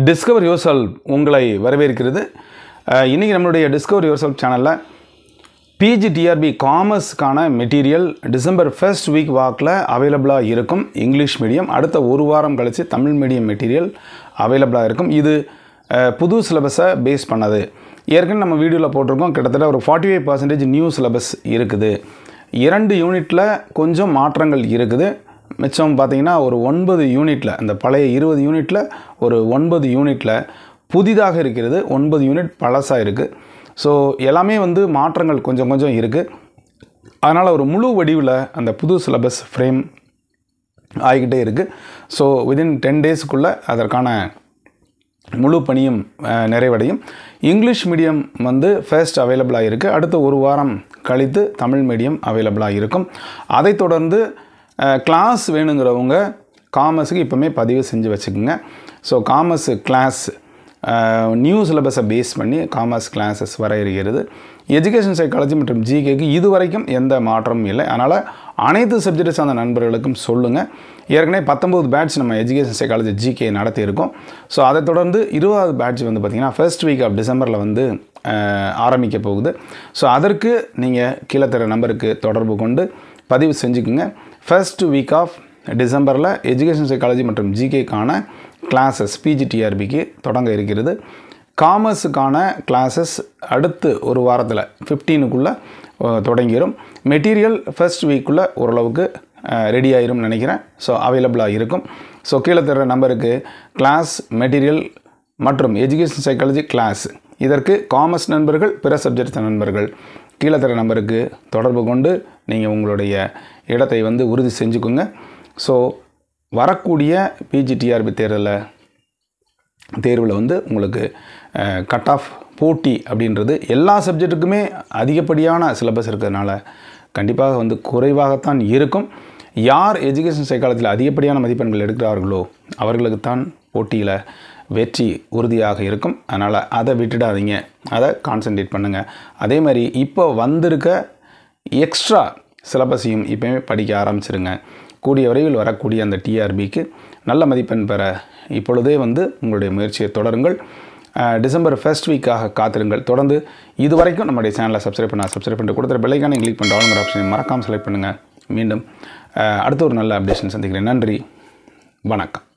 Discover yourself உங்களை வரவேற்கிறது. இன்றைக்கி நம்மளுடைய டிஸ்கவர் யுவர்செல்ஃப் சேனலில் பிஜிடிஆர்பி காமர்ஸ்க்கான மெட்டீரியல் டிசம்பர் ஃபர்ஸ்ட் வீக் வாக்கில் அவைலபிளாக இருக்கும். இங்கிலீஷ் மீடியம் அடுத்த ஒரு வாரம் கழித்து தமிழ் மீடியம் மெட்டீரியல் அவைலபிளாக இருக்கும். இது புது சிலபஸை பேஸ் பண்ணது. ஏற்கனவே நம்ம வீடியோவில் போட்டிருக்கோம். கிட்டத்தட்ட ஒரு 45% நியூ சிலபஸ் இருக்குது. 2 யூனிட்டில் கொஞ்சம் மாற்றங்கள் இருக்குது. மிச்சம் பார்த்திங்கன்னா ஒரு 9 யூனிட்டில், அந்த பழைய 20 யூனிட்டில் ஒரு 9 யூனிட்டில் புதிதாக இருக்கிறது. 9 யூனிட் பழசாக இருக்குது. ஸோ எல்லாமே மாற்றங்கள் கொஞ்சம் கொஞ்சம் இருக்குது. அதனால் ஒரு முழு வடிவில் அந்த புது சிலபஸ் ஃப்ரேம் ஆகிக்கிட்டே இருக்குது. ஸோ வித்தின் 10 டேஸுக்குள்ளே அதற்கான முழு பணியும் நிறைவடையும். இங்கிலீஷ் மீடியம் ஃபர்ஸ்ட் அவைலபிளாக இருக்குது. அடுத்த ஒரு வாரம் கழித்து தமிழ் மீடியம் அவைலபிளாக இருக்கும். அதைத் தொடர்ந்து கிளாஸ் வேணுங்கிறவங்க காமர்ஸுக்கு இப்போமே பதிவு செஞ்சு வச்சுக்கோங்க. ஸோ காமர்ஸ் கிளாஸ் நியூ சிலபஸை பேஸ் பண்ணி காமர்ஸ் கிளாஸஸ் வர இருக்கிறது. எஜுகேஷன் சைக்காலஜி மற்றும் ஜிகேக்கு இதுவரைக்கும் எந்த மாற்றமும் இல்லை. அதனால் அனைத்து சப்ஜெக்ட் சார்ந்த நண்பர்களுக்கும் சொல்லுங்கள். ஏற்கனவே 19 பேட்ச் நம்ம எஜுகேஷன் சைக்காலஜி ஜிகே நடத்தியிருக்கோம். ஸோ அதை தொடர்ந்து 20வது பேட்ச் பார்த்திங்கன்னா ஃபர்ஸ்ட் வீக் ஆஃப் டிசம்பரில் ஆரம்பிக்க போகுது. ஸோ அதற்கு நீங்கள் கீழே தர நம்பருக்கு தொடர்பு கொண்டு பதிவு செஞ்சுக்குங்க. ஃபர்ஸ்ட் வீக் ஆஃப் டிசம்பரில் எஜுகேஷன் சைக்காலஜி மற்றும் ஜிகேக்கான கிளாஸஸ் பிஜிடிஆர்பிக்கு தொடங்க இருக்கிறது. காமர்ஸுக்கான கிளாஸஸ் அடுத்து ஒரு வாரத்தில் 15க்குள்ளே தொடங்கிடும். மெட்டீரியல் ஃபர்ஸ்ட் வீக்குள்ளே ஓரளவுக்கு ரெடி ஆகிரும் நினைக்கிறேன். ஸோ அவைலபிளாக இருக்கும். ஸோ கீழே தர நம்பருக்கு கிளாஸ் மெட்டீரியல் மற்றும் எஜுகேஷன் சைக்காலஜி கிளாஸ், இதற்கு காமர்ஸ் நண்பர்கள், பிற சப்ஜெக்ட் நண்பர்கள் கீழே தர நம்பருக்கு தொடர்பு கொண்டு நீங்கள் உங்களுடைய இடத்தை உறுதி செஞ்சுக்கோங்க. ஸோ வரக்கூடிய பிஜிடிஆர்பி தேர்வில் உங்களுக்கு கட் ஆஃப் போட்டி அப்படின்றது எல்லா சப்ஜெக்ட்டுக்குமே அதிகப்படியான சிலபஸ் இருக்கிறதுனால கண்டிப்பாக குறைவாகத்தான் இருக்கும். யார் எஜுகேஷன் சைக்காலஜியில் அதிகப்படியான மதிப்பெண்கள் எடுக்கிறார்களோ அவர்களுக்கு தான் போட்டியில் வெற்றி உறுதியாக இருக்கும். அதனால் அதை விட்டுடாதீங்க, அதை கான்சன்ட்ரேட் பண்ணுங்கள். அதே மாதிரி இப்போ வந்திருக்க எக்ஸ்ட்ரா சிலபஸையும் இப்போவே படிக்க ஆரம்பிச்சிருங்க. கூடிய விரைவில் வரக்கூடிய அந்த டிஆர்பிக்கு நல்ல மதிப்பெண் பெற இப்பொழுதே உங்களுடைய முயற்சியை தொடருங்கள். டிசம்பர் ஃபர்ஸ்ட் வீக்காக காத்திருங்கள். தொடர்ந்து இதுவரைக்கும் நம்முடைய சேனலை சப்ஸ்கிரைப் பண்ணிட்டு கொடுத்துற பெல்லைக்கான கிளிக் பண்ணுற ஆளுங்கிற ஆப்ஷனை மறக்காமல் செலக்ட் பண்ணுங்கள். மீண்டும் அடுத்த ஒரு நல்ல அப்டேஷன் சந்திக்கிறேன். நன்றி, வணக்கம்.